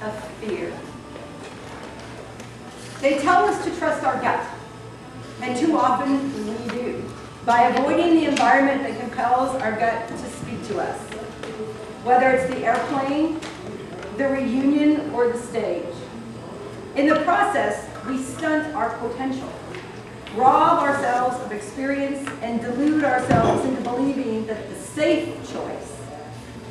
of fear. They tell us to trust our gut, and too often we do, by avoiding the environment that compels our gut to speak to us, whether it's the airplane, the reunion, or the stage. In the process, we stunt our potential, rob ourselves of experience, and delude ourselves into believing that the safe choice,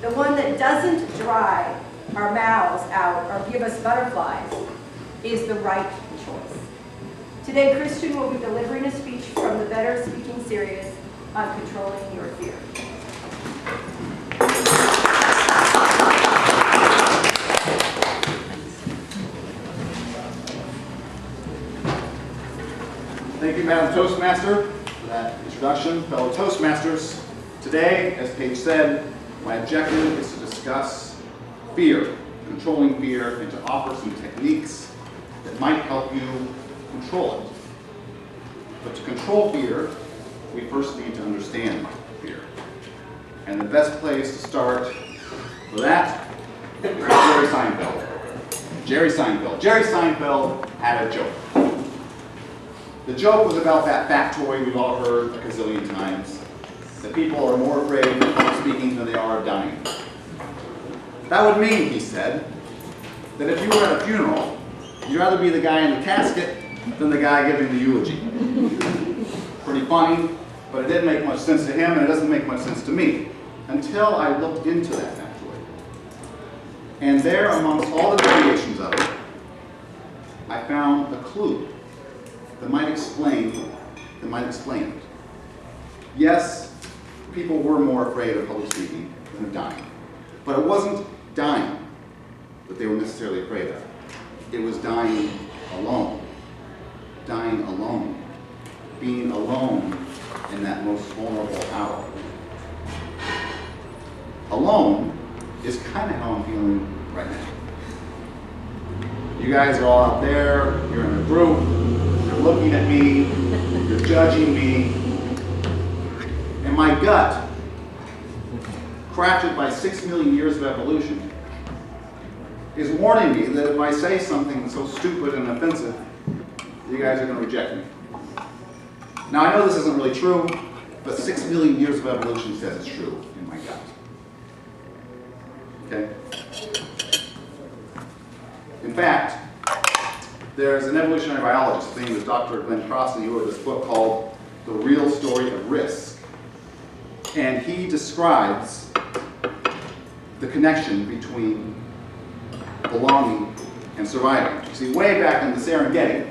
the one that doesn't dry our mouths out or give us butterflies, is the right choice. Today, Christian will be delivering a speech from the Better Speaking series on controlling your fear. Thank you, Madam Toastmaster, for that introduction. Fellow Toastmasters, today, as Paige said, my objective is to discuss fear, controlling fear, and to offer some techniques that might help you control it. But to control fear, we first need to understand fear. And the best place to start for that is Jerry Seinfeld. Jerry Seinfeld. Jerry Seinfeld had a joke. The joke was about that factoid we've all heard a gazillion times, that people are more afraid of public speaking than they are of dying. That would mean, he said, that if you were at a funeral, you'd rather be the guy in the casket than the guy giving the eulogy. Pretty funny, but it didn't make much sense to him, and it doesn't make much sense to me, until I looked into that factoid. And there, amongst all the variations of it, I found a clue that might explain it. Yes, people were more afraid of public speaking than of dying. But it wasn't dying that they were necessarily afraid of. It was dying alone. Dying alone. Being alone in that most vulnerable hour. Alone is kind of how I'm feeling right now. You guys are all out there, you're in a group, you're looking at me, you're judging me, and my gut, crafted by 6 million years of evolution, is warning me that if I say something so stupid and offensive, you guys are going to reject me. Now, I know this isn't really true, but 6 million years of evolution says it's true in my gut. Okay? In fact, there's an evolutionary biologist, his name is Dr. Glenn Crossley, who wrote this book called The Real Story of Risk. And he describes the connection between belonging and surviving. You see, way back in the Serengeti,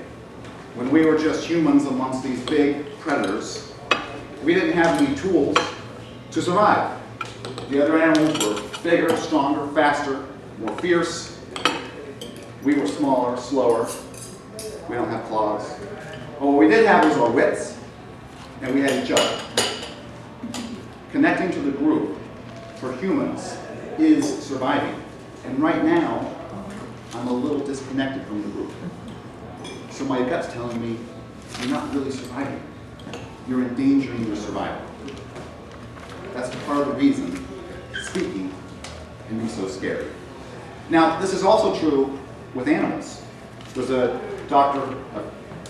when we were just humans amongst these big predators, we didn't have any tools to survive. The other animals were bigger, stronger, faster, more fierce. We were smaller, slower. We don't have claws. But what we did have was our wits, and we had each other. Connecting to the group for humans is surviving. And right now, I'm a little disconnected from the group. So my gut's telling me, you're not really surviving. You're endangering your survival. That's part of the reason speaking can be so scary. Now, this is also true with animals. There's a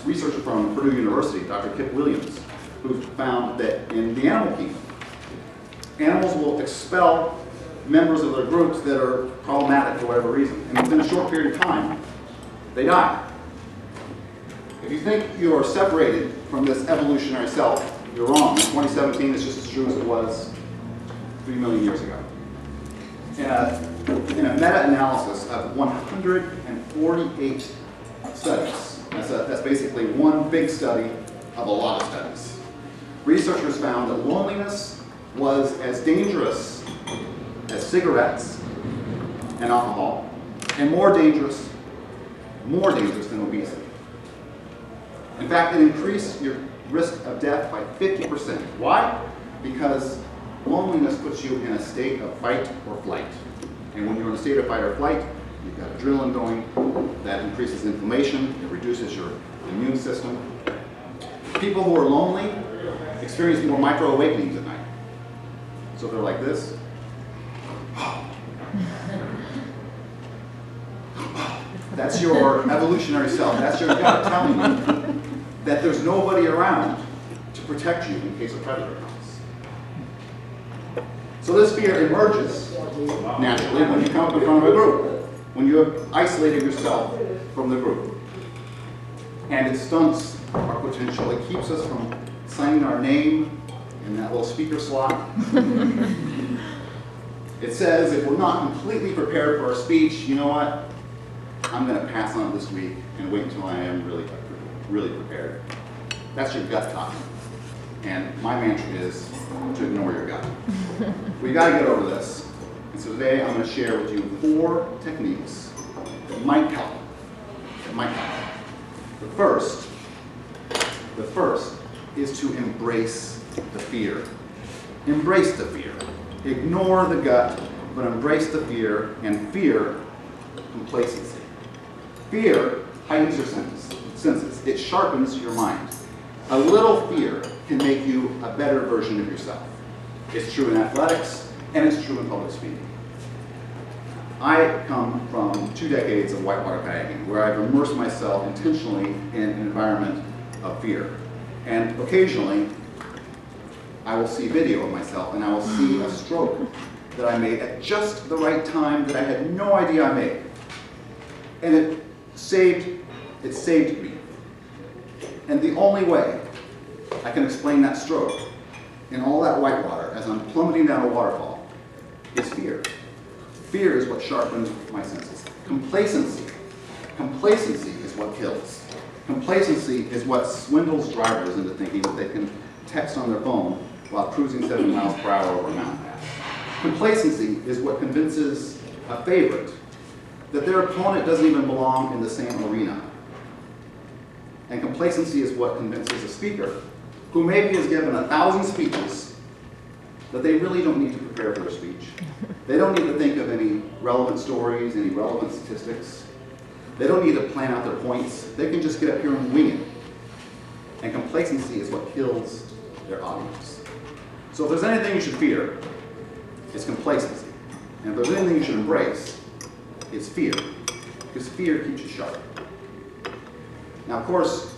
researcher from Purdue University, Dr. Kip Williams, who found that in the animal kingdom, animals will expel members of their groups that are problematic for whatever reason. And within a short period of time, they die. If you think you are separated from this evolutionary self, you're wrong. In 2017, it's just as true as it was 3 million years ago. In a meta-analysis of 148 studies, that's basically one big study of a lot of studies, researchers found that loneliness was as dangerous as cigarettes and alcohol, and more dangerous than obesity. In fact, it increased your risk of death by 50%. Why? Because loneliness puts you in a state of fight or flight. And when you're in a state of fight or flight, you've got adrenaline going, that increases inflammation, it reduces your immune system. People who are lonely experience more micro-awakenings at night. So they're like this. That's your evolutionary self. That's your gut telling you that there's nobody around to protect you in case a predator comes. So this fear emerges naturally when you come up in front of a group, when you have isolated yourself from the group. And it stunts our potential. It keeps us from signing our name in that little speaker slot. It says if we're not completely prepared for our speech, you know what? I'm going to pass on it this week and wait until I am really prepared. That's your gut talking. And my mantra is to ignore your gut. We got to get over this. And so today I'm going to share with you 4 techniques that might help. The first is to embrace the fear. Embrace the fear. Ignore the gut, but embrace the fear, and fear complacency. Fear heightens your senses. It sharpens your mind. A little fear can make you a better version of yourself. It's true in athletics, and it's true in public speaking. I come from 2 decades of whitewater kayaking, where I've immersed myself intentionally in an environment of fear. And occasionally, I will see video of myself, and I will see a stroke that I made at just the right time that I had no idea I made. And it saved me. And the only way I can explain that stroke in all that whitewater as I'm plummeting down a waterfall is fear. Fear is what sharpens my senses. Complacency is what kills. Complacency is what swindles drivers into thinking that they can text on their phone while cruising 70 miles per hour over a mountain pass. Complacency is what convinces a favorite that their opponent doesn't even belong in the same arena. And complacency is what convinces a speaker who maybe has given 1,000 speeches that they really don't need to prepare for their speech. They don't need to think of any relevant stories, any relevant statistics. They don't need to plan out their points. They can just get up here and wing it. And complacency is what kills their audience. So if there's anything you should fear, it's complacency. And if there's anything you should embrace, it's fear. Because fear keeps you sharp. Now, of course,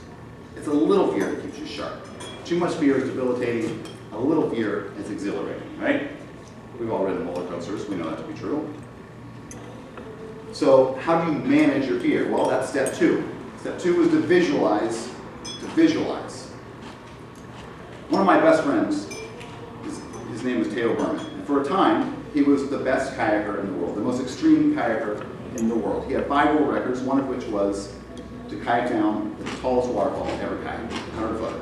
it's a little fear that keeps you sharp. Too much fear is debilitating. A little fear is exhilarating, right? We've all ridden roller coasters. We know that to be true. So how do you manage your fear? Well, that's step 2. Step 2 is to visualize. One of my best friends, his name was Theo Berman. And for a time, he was the best kayaker in the world, the most extreme kayaker in the world. He had 5 world records, one of which was to kayak down the tallest waterfall ever kayaked, 100-footer.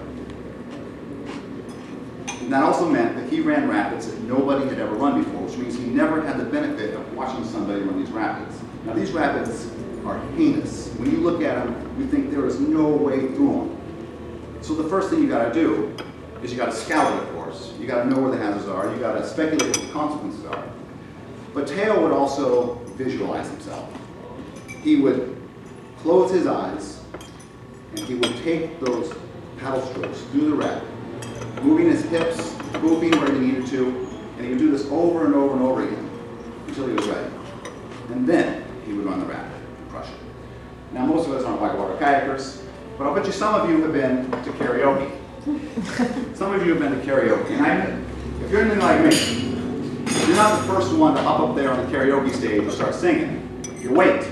And that also meant that he ran rapids that nobody had ever run before, which means he never had the benefit of watching somebody run these rapids. Now these rapids are heinous. When you look at them, you think there is no way through them. So the first thing you got to do is you got to scout it, of course. You got to know where the hazards are. You got to speculate what the consequences are. But Theo would also visualize himself. He would close his eyes, and he would take those paddle strokes through the rapid, moving his hips, moving where he needed to, and he would do this over and over and over again until he was ready. And then he would run the rapid and crush it. Now, most of us aren't whitewater kayakers, but I'll bet you some of you have been to karaoke. Some of you have been to karaoke, and if you're anything like me, you're not the first one to hop up there on the karaoke stage and start singing. You wait.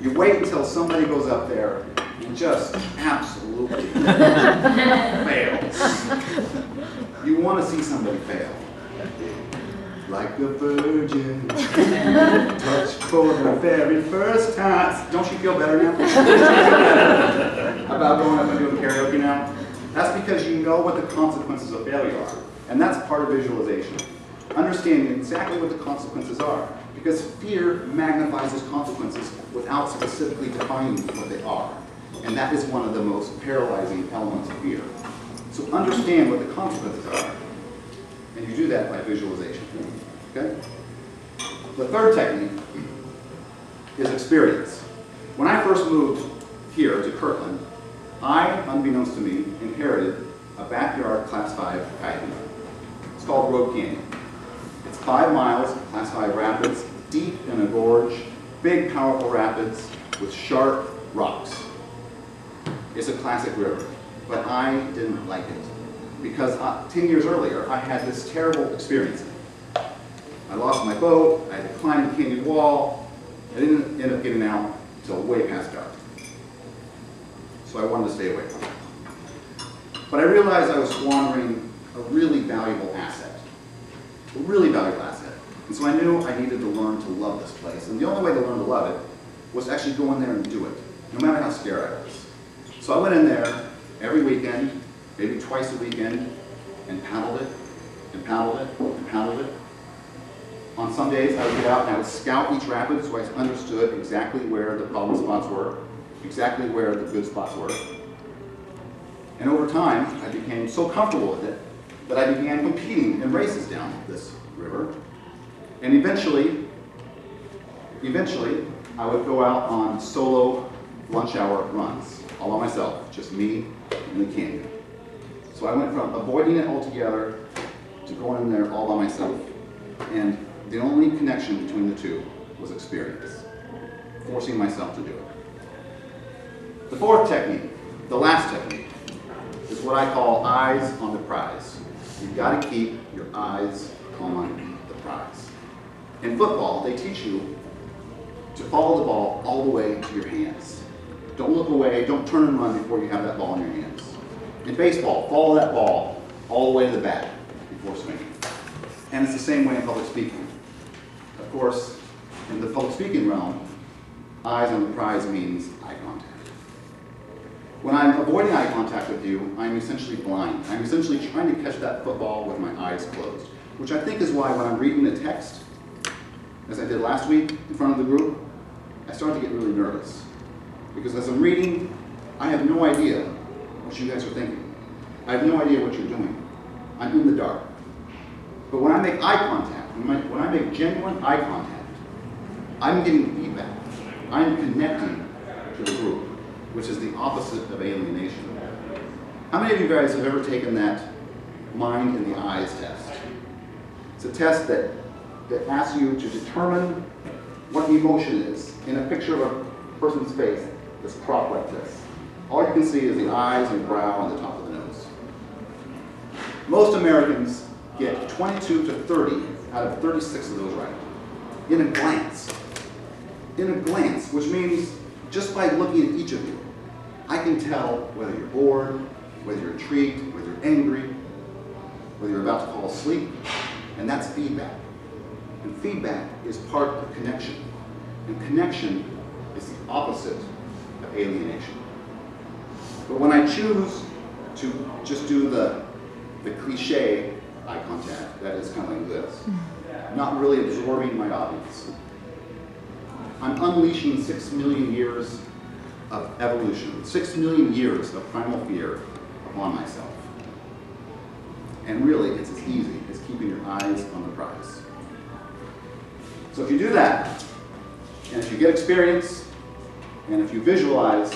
You wait until somebody goes up there and just absolutely fails. You want to see somebody fail. Like a virgin, touched for the very first time. Don't you feel better now? About going up and doing karaoke now? That's because you know what the consequences of failure are. And that's part of visualization. Understanding exactly what the consequences are. Because fear magnifies its consequences without specifically defining what they are. And that is one of the most paralyzing elements of fear. So understand what the consequences are. And you do that by visualization. Okay? The third technique is experience. When I first moved here to Kirkland, I, unbeknownst to me, inherited a backyard Class 5 kayaking. It's called Road Canyon. It's 5 miles of Class 5 rapids, deep in a gorge, big, powerful rapids with sharp rocks. It's a classic river, but I didn't like it because 10 years earlier, I had this terrible experience. I lost my boat, I had to climb the canyon wall. I didn't end up getting out until way past dark. So I wanted to stay away from it. But I realized I was squandering a really valuable asset. A really valuable asset. And so I knew I needed to learn to love this place. And the only way to learn to love it was to actually go in there and do it, no matter how scared I was. So I went in there every weekend, maybe twice a weekend, and paddled it, and paddled it, and paddled it. On some days, I would get out and I would scout each rapid so I understood exactly where the problem spots were, exactly where the good spots were. And over time, I became so comfortable with it that I began competing in races down this river. And eventually, I would go out on solo lunch hour runs, all by myself, just me and the canyon. So I went from avoiding it altogether to going in there all by myself. And the only connection between the two was experience, forcing myself to do it. The fourth technique, the last technique, is what I call eyes on the prize. You've got to keep your eyes on the prize. In football, they teach you to follow the ball all the way to your hands. Don't look away, don't turn and run before you have that ball in your hands. In baseball, follow that ball all the way to the bat before swinging. And it's the same way in public speaking. Of course, in the public speaking realm, eyes on the prize means eye contact. When I'm avoiding eye contact with you, I'm essentially blind. I'm essentially trying to catch that football with my eyes closed, which I think is why when I'm reading a text, as I did last week in front of the group, I start to get really nervous. Because as I'm reading, I have no idea what you guys are thinking. I have no idea what you're doing. I'm in the dark. But when I make eye contact, when I make genuine eye contact, I'm getting feedback. I'm connecting to the group, which is the opposite of alienation. How many of you guys have ever taken that mind in the eyes test? It's a test that asks you to determine what the emotion is in a picture of a person's face that's propped like this. All you can see is the eyes and brow and the top of the nose. Most Americans get 22 to 30 out of 36 of those right. In a glance. In a glance, which means just by looking at each of you, I can tell whether you're bored, whether you're intrigued, whether you're angry, whether you're about to fall asleep, and that's feedback. And feedback is part of connection. And connection is the opposite of alienation. But when I choose to just do the cliche eye contact, that is kind of like this, not really absorbing my audience, I'm unleashing 6 million years of evolution, 6 million years of primal fear upon myself. And really, it's as easy as keeping your eyes on the prize. So if you do that, and if you get experience, and if you visualize,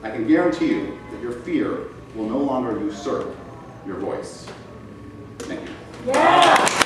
I can guarantee you that your fear will no longer usurp your voice. Thank you. Yeah.